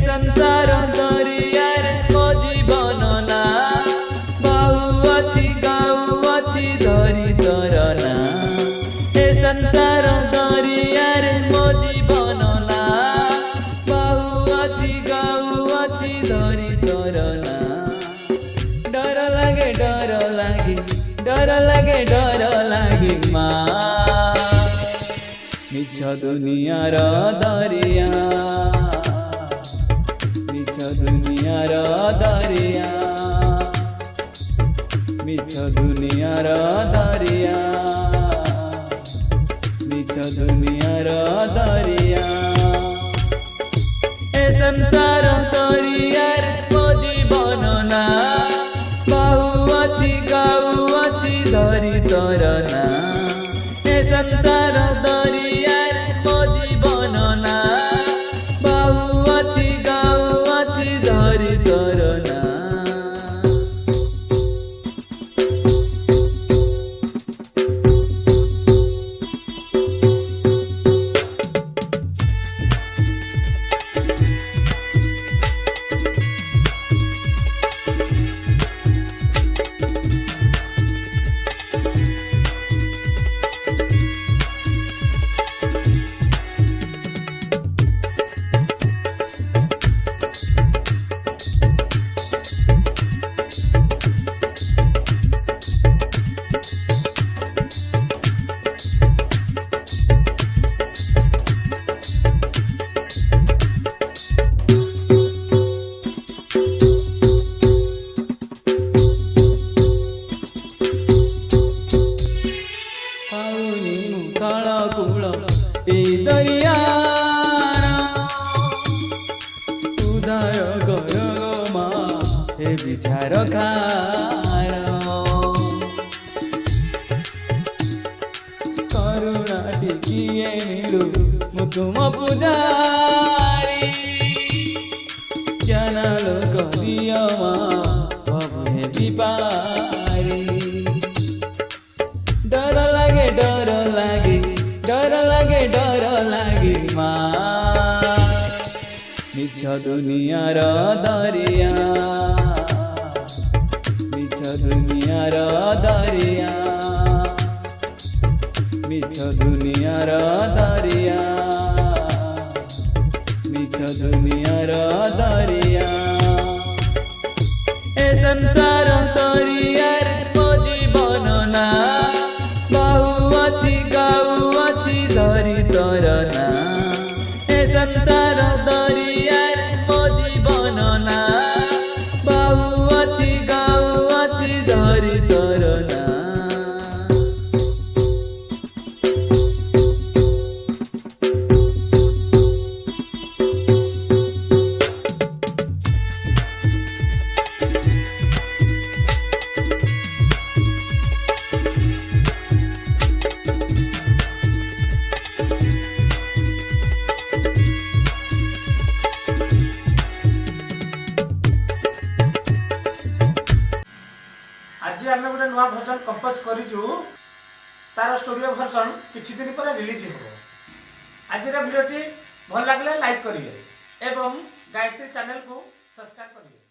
संसार दरियार मो जीवन ना बहु अच्छी गाऊ अच्छी धरी तरना। ए संसार दरियार मो जीवन ना बहु अच्छी गाऊ अच्छी धरी तरना। डर लागे डर लागे डर लागे डर लागे माँ मिछ दुनियार दरिया दुनियार दरिया मिछ दुनियार दरिया मिछ दुनियार दरिया। ए संसार दरियार मो जीवन ना बहु अच्छी गाऊ अच्छी धरी तरना। ए संसार दरियार मो जीवन ना बहु अच्छी गाऊ धरी तरना। दरियार उदय कर मा हे विचार खार करुणा टिकिए मिलू मु तुम पूजारी ज्ञान लोक दिया बाबू हे विपारी। डर लागे डर लागे डर लागे डर लागे माँ मिछ दुनियार दरिया मिछ दुनियार दरिया मिछ दुनियार दरिया मिछ दुनियार दरिया। ए संसार दरियार मो जीवन ना बहु अच्छी गाऊ अच्छी धरी तरना। ए संसार दरियार मो जीवन ना बहु अच्छी गाऊ अच्छी धरी तरना। आज आम गोटे नुआ भजन कंपोज करूँ तार स्टूडियो भर्सन किछि दिन पर रिलीज हो। आज वीडियोटी भल लगे लाइक करेंगे एवं गायत्री चैनल को सब्सक्राइब करेंगे।